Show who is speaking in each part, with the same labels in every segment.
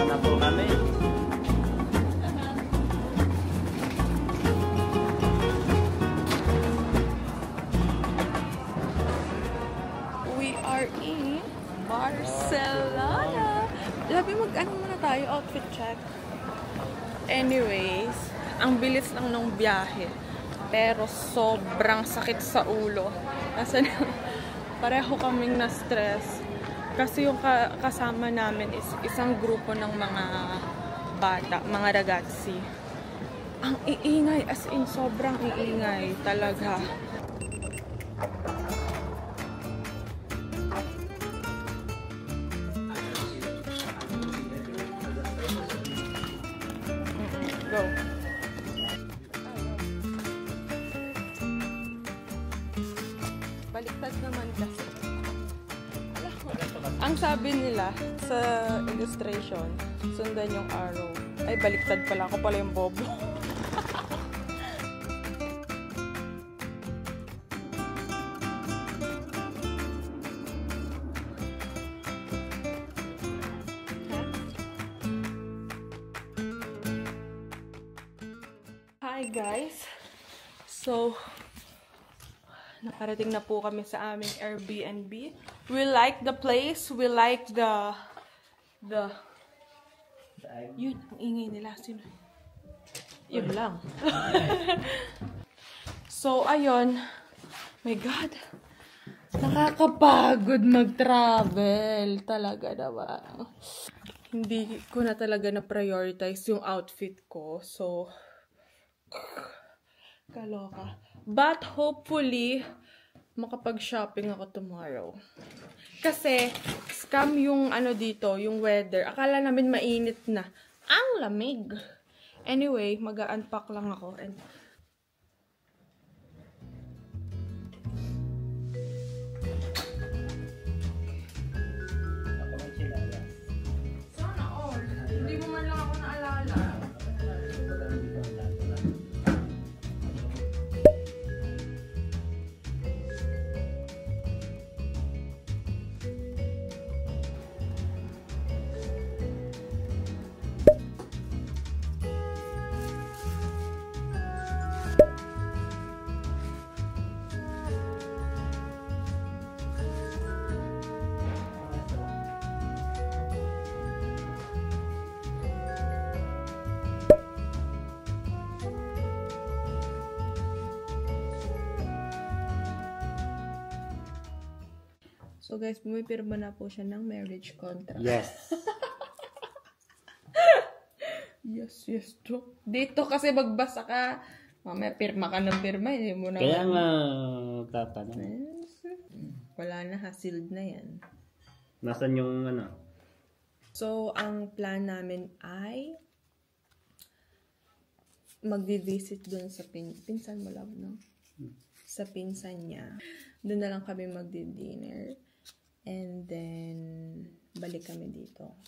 Speaker 1: na po kami.
Speaker 2: We are in Barcelona. Labi mag-ano muna tayo, outfit check. Anyways, ang bilis lang ng biyahe. Pero sobrang sakit sa ulo. Kasi pareho kaming na-stress. Kasi yung kasama namin is isang grupo ng mga bata, mga ragazzi. Ang iingay, as in sobrang iingay talaga. Go. Baliktad naman kasi. Ang sabi nila sa illustration, sundan yung arrow. Ay, baliktad pala. Ako pala yung bobo. Hi guys! So, nakarating na po kami sa aming Airbnb. We like the place. We like the yun, ang ingay nila. Sino? Yun lang. So, ayun. My God. Nakakapagod mag-travel. Talaga naman. Hindi ko na talaga na-prioritize yung outfit ko. So, kaloka. But hopefully, makapag-shopping ako tomorrow. Kasi, scam yung ano dito, yung weather. Akala namin mainit na. Ang lamig! Anyway, mag-unpack lang ako. And sana all. Hindi mo man lang ako naalala. So guys, pumipirma na po siya ng marriage contract.
Speaker 1: Yes.
Speaker 2: Yes. Dito kasi magbasa ka. Mamaya pirma ka ng pirma. Hindi mo na.
Speaker 1: Kaya nga, tatanong.
Speaker 2: Yes. Wala na, hasiled na yan.
Speaker 1: Nasaan yung ano?
Speaker 2: So, ang plan namin ay magvi-visit dun sa pinsan mo, love, no? Sa pinsan niya. Doon na lang kami magdi-dinner. And then, balik kami dito.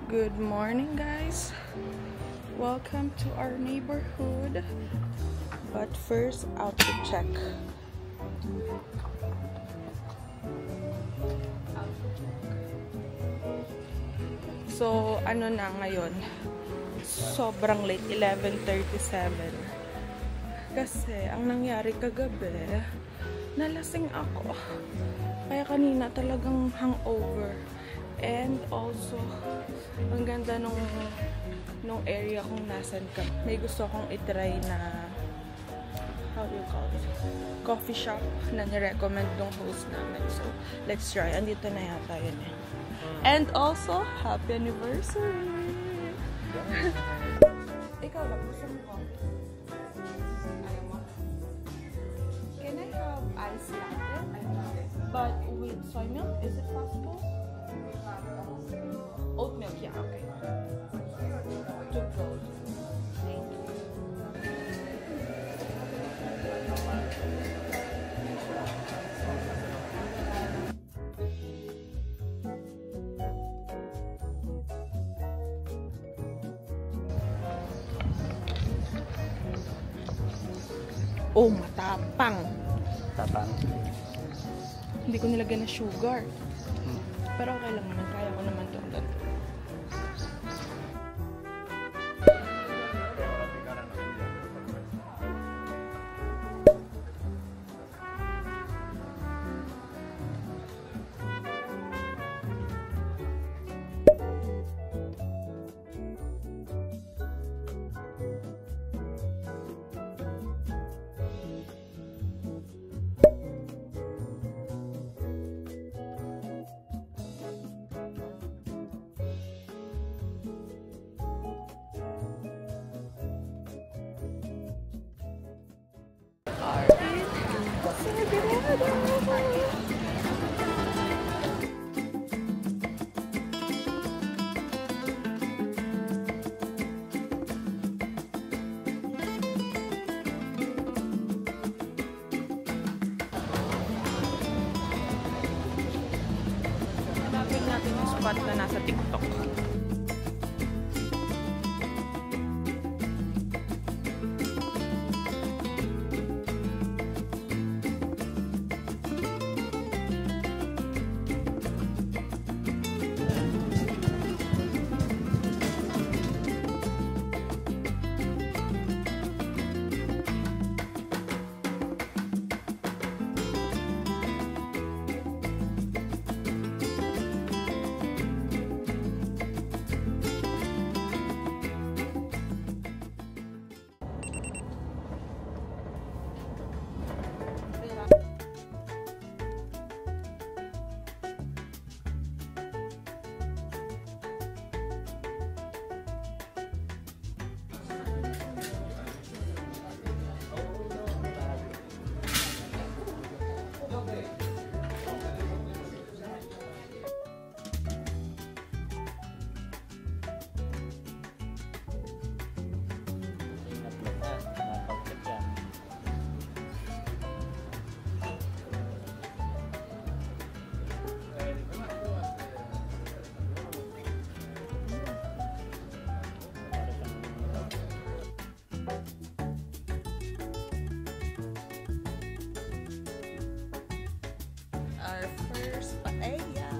Speaker 2: Good morning, guys. Welcome to our neighborhood. But first, outfit check. So, ano na ngayon? Sobrang late, 11:37. Kasi, ang nangyari kagabi, nalasing ako. Kaya kanina talagang hangover. And also, ang ganda nung area kung nasan ka. May gusto kong itry na, how do you call it? Coffee shop na nirecommend ng host namin. So, let's try. Andito na yata yun eh. And also, happy anniversary! Ikaw lang, gusto mo coffee? Ayaw mo? Can I have ice latte? But with soy milk, is it possible? Oat milk, yeah, okay. To go. Thank you. Oh, matapang.
Speaker 1: Tapang.
Speaker 2: Hindi ko nilagyan na sugar. Pero okay lang naman. Kaya ko naman ito. Hanapin natin yung spot na nasa TikTok. Our first paella.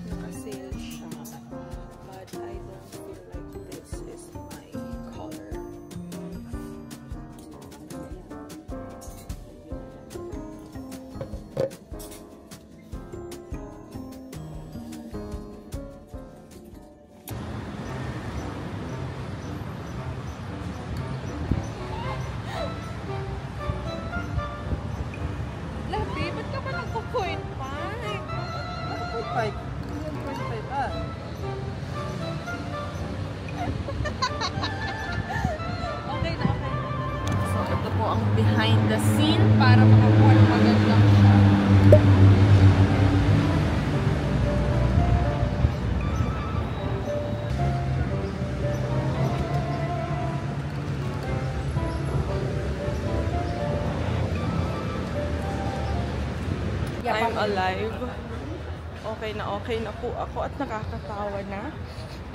Speaker 2: Naka-sale siya. But I don't feel like this is my color. Labi, ba't ka ba nagpo-point 5?
Speaker 1: Naka-point 5.
Speaker 2: Okay na, okay na. So, ito po ang behind the scene para makakuha ng magandang shot. I'm alive. Okay na po ako at nakakatawa na.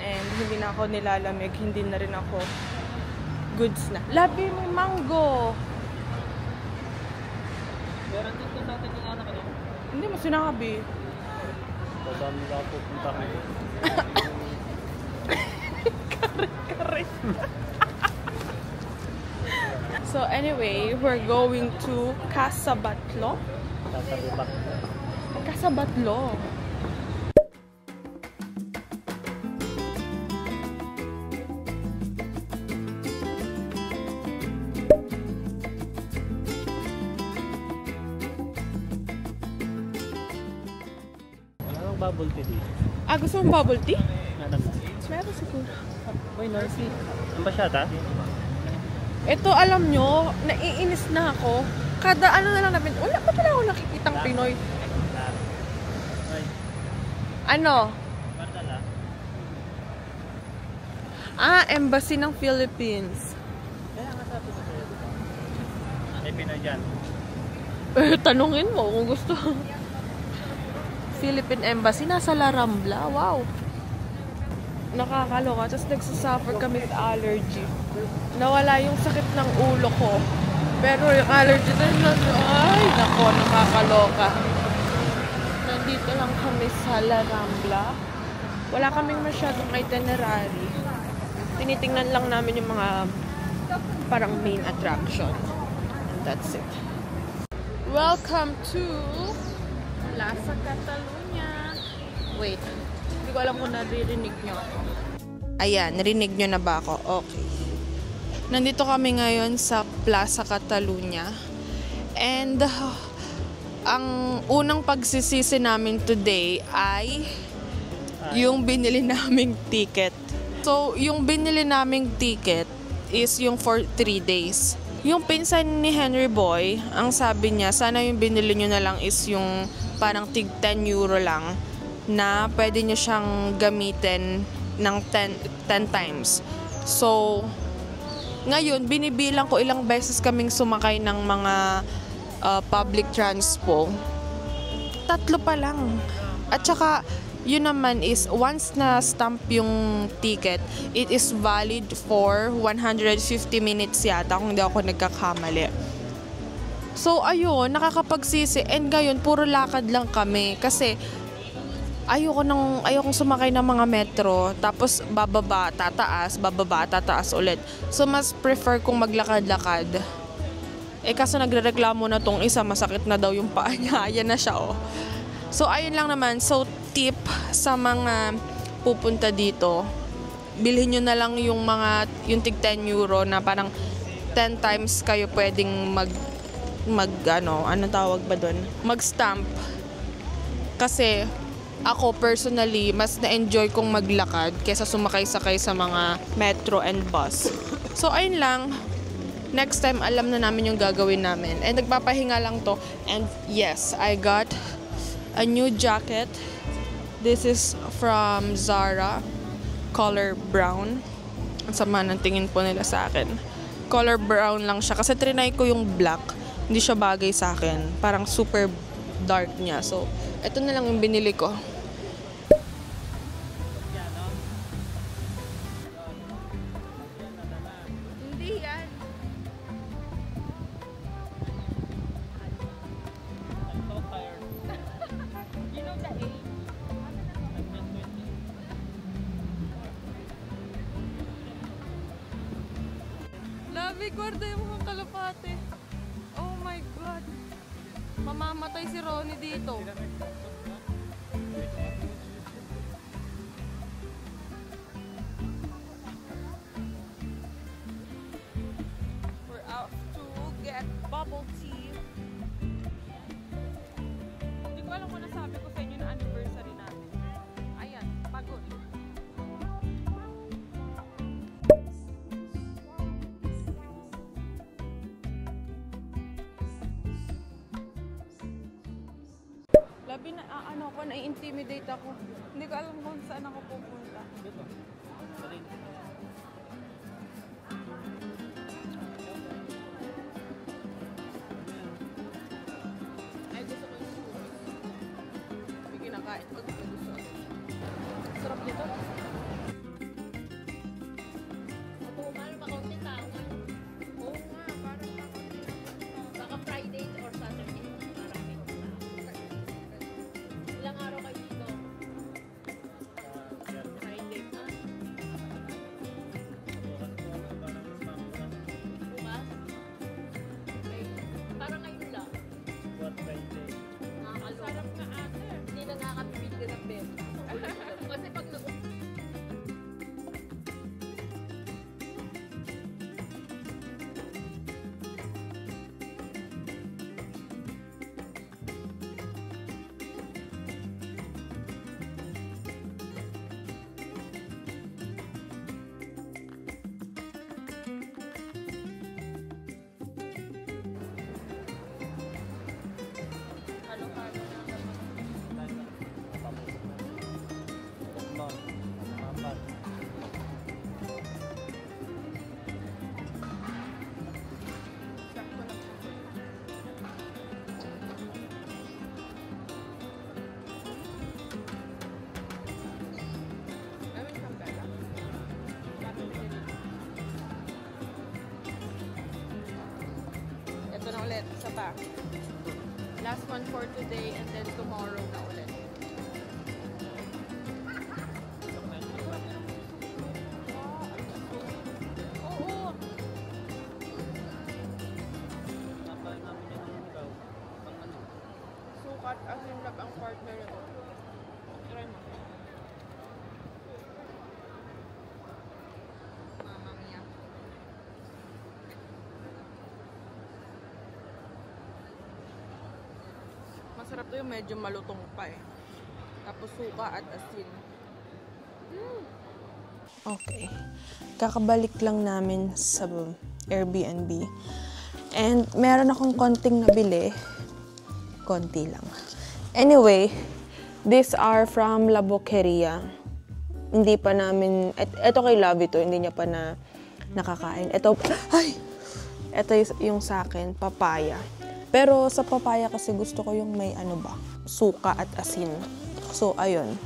Speaker 2: And hindi na ako nilalamig, hindi na rin ako goods na. Labi, may mango!
Speaker 1: Meron dito sa atin yung anak ko.
Speaker 2: Hindi mo sinabi.
Speaker 1: Dadami lang po punta ko.
Speaker 2: Kare. So anyway, we're going to Casabatlo.
Speaker 1: Sasabipak.
Speaker 2: Casabatlo.
Speaker 1: Anong bubble tea dito?
Speaker 2: Gusto mong bubble tea?
Speaker 1: Alam mo.
Speaker 2: Meron siguro.
Speaker 1: Uy, noisy. Ang basyata?
Speaker 2: Ito, alam nyo, naiinis na ako. Kada ano na lang namin, wala pa pala ako nakikitang Pinoy.
Speaker 1: Ay,
Speaker 2: Ano?
Speaker 1: Martala.
Speaker 2: Embassy ng Philippines.
Speaker 1: Kaya nga sabi ko sa'yo. May Pinoy dyan.
Speaker 2: Tanungin mo kung gusto. Philippine Embassy, nasa La Rambla. Wow. Nakakaloka. Tapos nagsasuffer kami with allergy. Nawala yung sakit ng ulo ko. Pero yung allergy na ay, nako, nakakaloka. Nandito lang kami sa La Rambla. Wala kaming masyadong itinerary. Tinitingnan lang namin yung mga parang main attraction. And that's it. Welcome to Plaza Catalunya. Wait, hindi ko alam kung naririnig nyo ako. Ayan, narinig nyo na ba ako? Okay. Nandito kami ngayon sa Plaza Catalunya. And ang unang pagsisisi namin today ay yung binili naming ticket. So, yung binili naming ticket is yung for 3 days. Yung pinsan ni Henry Boy, ang sabi niya, sana yung binili nyo na lang is yung parang tig 10 euro lang na pwede nyo siyang gamitin ng 10 times. So, ngayon, binibilang ko ilang beses kaming sumakay ng mga public transpo. 3 pa lang. At saka, yun naman is, once na stamp yung ticket, it is valid for 150 minutes yata, kung hindi ako nagkakamali. So, ayun, nakakapagsisi. And ngayon, puro lakad lang kami. Kasi, ayokong sumakay ng mga metro, tapos bababa, tataas ulit. So, mas prefer kong maglakad-lakad. Kaso nagrereklamo na tong isa, masakit na daw yung paa niya. Ayan na siya, oh. So, ayun lang naman. So, tip sa mga pupunta dito, bilhin nyo na lang yung tig 10 euro na parang 10 times kayo pwedeng anong tawag ba doon? Mag-stamp. Kasi, ako personally, mas na-enjoy kong maglakad kaysa sumakay-sakay sa mga metro and bus. So, ayun lang. Next time, alam na namin yung gagawin namin. And nagpapahinga lang to. And yes, I got a new jacket. This is from Zara. Color brown. Ang sama ng tingin po nila sa akin. Color brown lang siya. Kasi trinay ko yung black. Hindi siya bagay sa akin. Parang super dark niya. So, ito na lang yung binili ko. Hindi yan. You know the age? Labi, guarda yung mga kalapate. Oh my God. Mamamatay si Ronnie dito. We're out to get bubble tea. Hindi ko alam kung nasabi ko sa inyo na anniversary natin. Ayan, pagod. Labi na, na-intimidate ako. Hindi ko alam kung saan ako pupunta.
Speaker 1: Dito.
Speaker 2: Ay, gusto ko yung churros. May kinakain ko, gusto ko. Sarap nito.
Speaker 3: Matumal, makaunti tao.
Speaker 2: Oo nga, parang
Speaker 3: Baka Friday or Saturday. Marami. Ilang araw kayo dito?
Speaker 2: Friday pa.
Speaker 3: Bukas? Okay. Parang ngayon lang.
Speaker 2: Sarap na ate.
Speaker 3: Hindi na nakakabibili ng bed. Kasi pag
Speaker 2: Ito na ulit, isa pa. Last one for today and then tomorrow na ulit. Oo. masarap to yung medyo malutong pa eh. Tapos suka at asin. Okay. Kakabalik lang namin sa Airbnb. And meron akong konting nabili. Konti lang. Anyway, these are from La Boqueria. Hindi pa namin, eto kay Lovey to, hindi niya pa na nakakain. Ito yung sa akin, papaya. Pero sa papaya kasi gusto ko yung may suka at asin. So, ayun.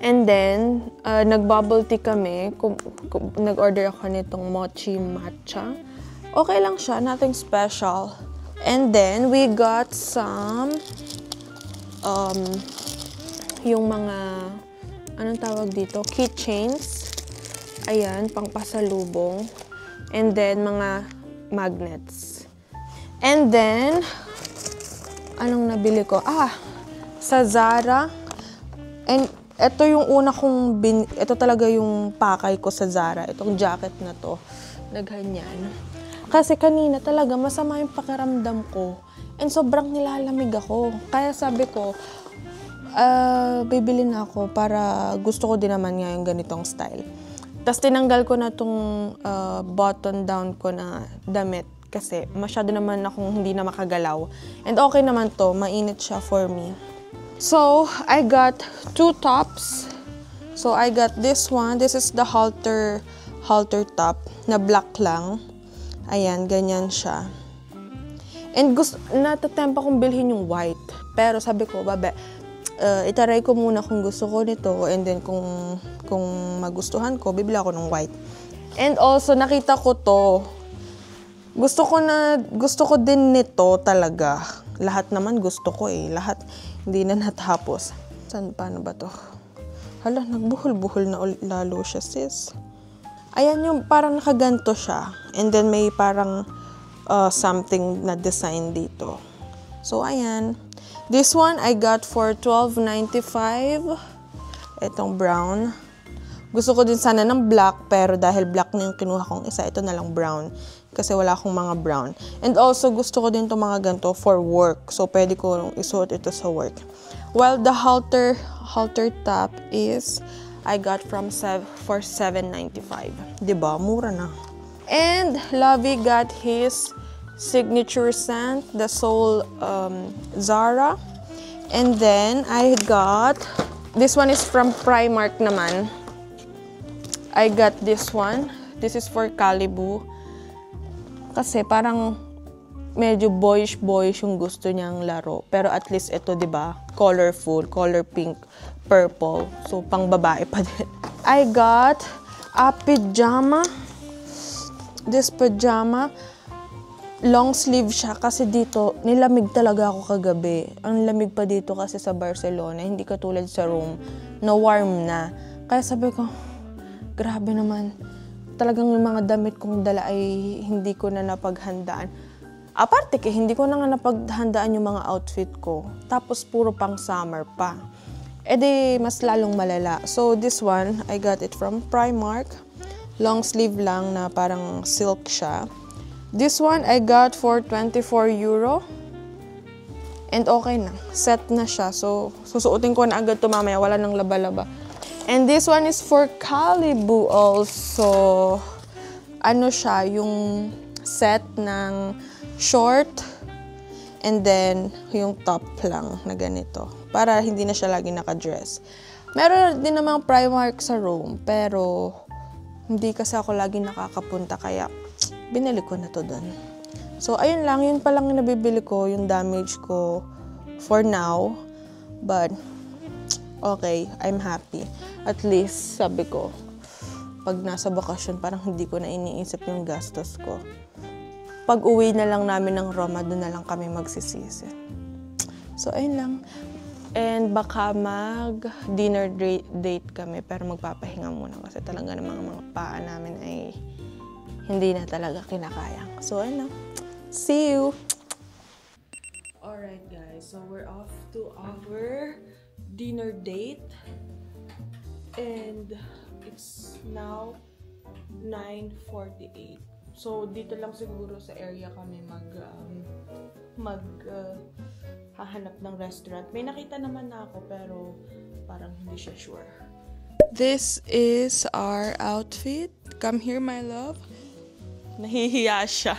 Speaker 2: And then, nag-bubble tea kami. Nag-order ako nitong mochi matcha. Okay lang siya, nothing special. And then, we got some, yung mga, anong tawag dito? Keychains. Ayan, pang pasalubong. And then, mga magnets. And then, anong nabili ko? Sa Zara. And, ito yung una kong ito talaga yung pakay ko sa Zara. Itong jacket na to. Naghanyan. Kasi kanina talaga masama yung pakiramdam ko. And sobrang nilalamig ako. Kaya sabi ko, bibili na ako para gusto ko din naman nga yung ganitong style. Tapos tinanggal ko na tong button down ko na damit. Kasi masyado naman akong hindi na makagalaw. And okay naman to. Mainit siya for me. So, I got 2 tops. So, I got this one. This is the halter top na black lang. Ayan, ganyan siya. And natatempa kong bilhin yung white. Pero sabi ko, itaray ko muna kung gusto ko nito. And then, kung magustuhan ko, bibili ako ng white. And also, nakita ko to. Gusto ko din nito talaga. Lahat naman gusto ko eh. Lahat hindi na natapos. Paano ba to? Hala, nagbuhol-buhol na lalo siya, sis. Ayan yung parang nakaganto siya. And then may parang something na design dito. So, ayan. This one I got for $12.95. Itong brown. Gusto ko din sana ng black, pero dahil black na yung kinuha kong isa, ito na lang brown. Kasi wala akong mga brown. And also, gusto ko din itong mga ganito for work. So, pwede ko isuot ito sa work. While the halter top is, I got for $7.95. Diba? Mura na. And, Lovey got his signature scent, the Soul Zara. And then, I got, this one is from Primark naman. I got this one. This is for Calibu. Kasi parang medyo boyish yung gusto niyang laro. Pero at least ito, di ba? Colorful, color pink, purple. So, pang babae pa din. I got a pajama. This pajama, long sleeve siya. Kasi dito, nilamig talaga ako kagabi. Ang lamig pa dito kasi sa Barcelona. Hindi katulad sa Rome, na warm na. Kaya sabi ko, grabe naman. Talagang yung mga damit kong dala ay hindi ko na napaghandaan. Aparte hindi ko na nga napaghandaan yung mga outfit ko. Tapos puro pang summer pa. E di, mas lalong malala. So, this one, I got it from Primark. Long sleeve lang na parang silk siya. This one, I got for €24. And okay na. Set na siya. So, susuotin ko na agad ito mamaya. Wala nang laba-laba. And this one is for Calibu also. Ano siya, yung set ng short and then yung top lang na ganito. Para hindi na siya lagi nakadress. Meron din namang Primark sa Rome, pero hindi kasi ako lagi nakakapunta kaya binili ko na to doon. So, ayun lang. Yun pa lang yung nabibili ko, yung damage ko for now. But, okay, I'm happy. At least, sabi ko, pag nasa bakasyon, parang hindi ko na iniisip yung gastos ko. Pag uwi na lang namin ng Roma, doon na lang kami magsisisi. So, ayun lang. And baka mag-dinner date kami, pero magpapahinga muna kasi talaga namang mga paa namin ay hindi na talaga kinakaya. So, ayun lang. See you! Alright guys, so we're off to our dinner date. And it's now 9:48. So, dito lang siguro sa area kami hahanap ng restaurant. May nakita naman na ako pero parang hindi siya sure. This is our outfit. Come here, my love. Nahihiya siya.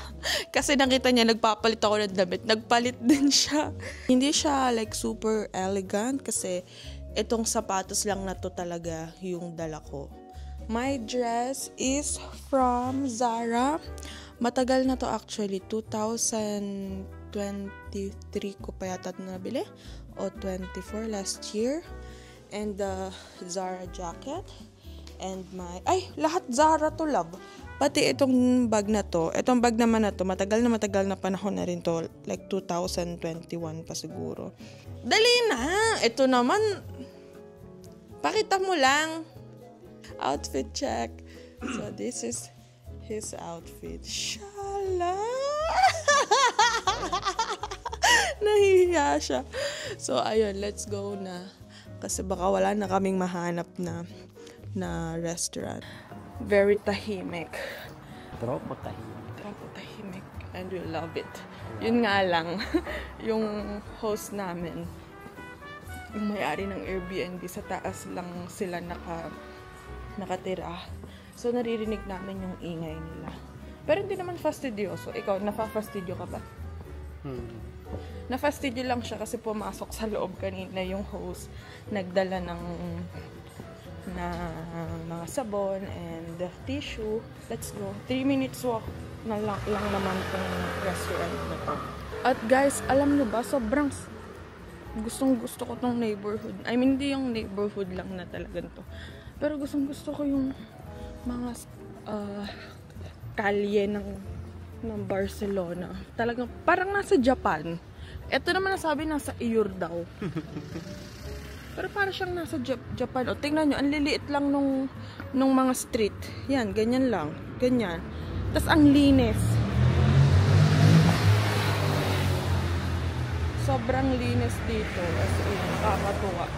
Speaker 2: Kasi nakita niya, nagpapalit ako ng damit. Nagpalit din siya. Hindi siya like super elegant kasi itong sapatos lang na to talaga yung dala ko. My dress is from Zara. Matagal na to actually. 2023 ko pa yata nabili. O 24 last year. And the Zara jacket. And my... Ay! Lahat Zara to, love. Pati itong bag na to. Itong bag naman na to. Matagal na panahon na rin to. Like 2021 pa siguro. Dali na! Ito naman... Pakita mo lang. Outfit check. So, this is his outfit. Shala! Nahihiya siya. So, ayun. Let's go na. Kasi baka wala na kaming mahanap na restaurant. Very tahimik.
Speaker 1: Tropa tahimik.
Speaker 2: Tropa tahimik. And we love it. Yun nga lang. Yung host namin, yung may-ari ng Airbnb, sa taas lang sila nakatira. So, naririnig namin yung ingay nila. Pero hindi naman fastidioso. Ikaw, nafa-fastidio ka ba? Na-fastidio lang siya kasi pumasok sa loob kanina yung host. Nagdala ng mga sabon and tissue. Let's go. 3 minutes walk na lang naman itong restaurant na to. At guys, alam nyo ba, sobrang gustong-gusto ko tong neighborhood. I mean, hindi yung neighborhood lang na talagang to. Pero gustong-gusto ko yung mga kalye ng Barcelona. Talagang parang nasa Japan. Ito naman nasabi nasa Iur daw. Pero parang siyang nasa Japan. O, tingnan nyo, ang liliit lang nung mga street. Yan, ganyan lang. Ganyan. Tapos ang linis. Sobrang linis dito. As in, nakakatuwa.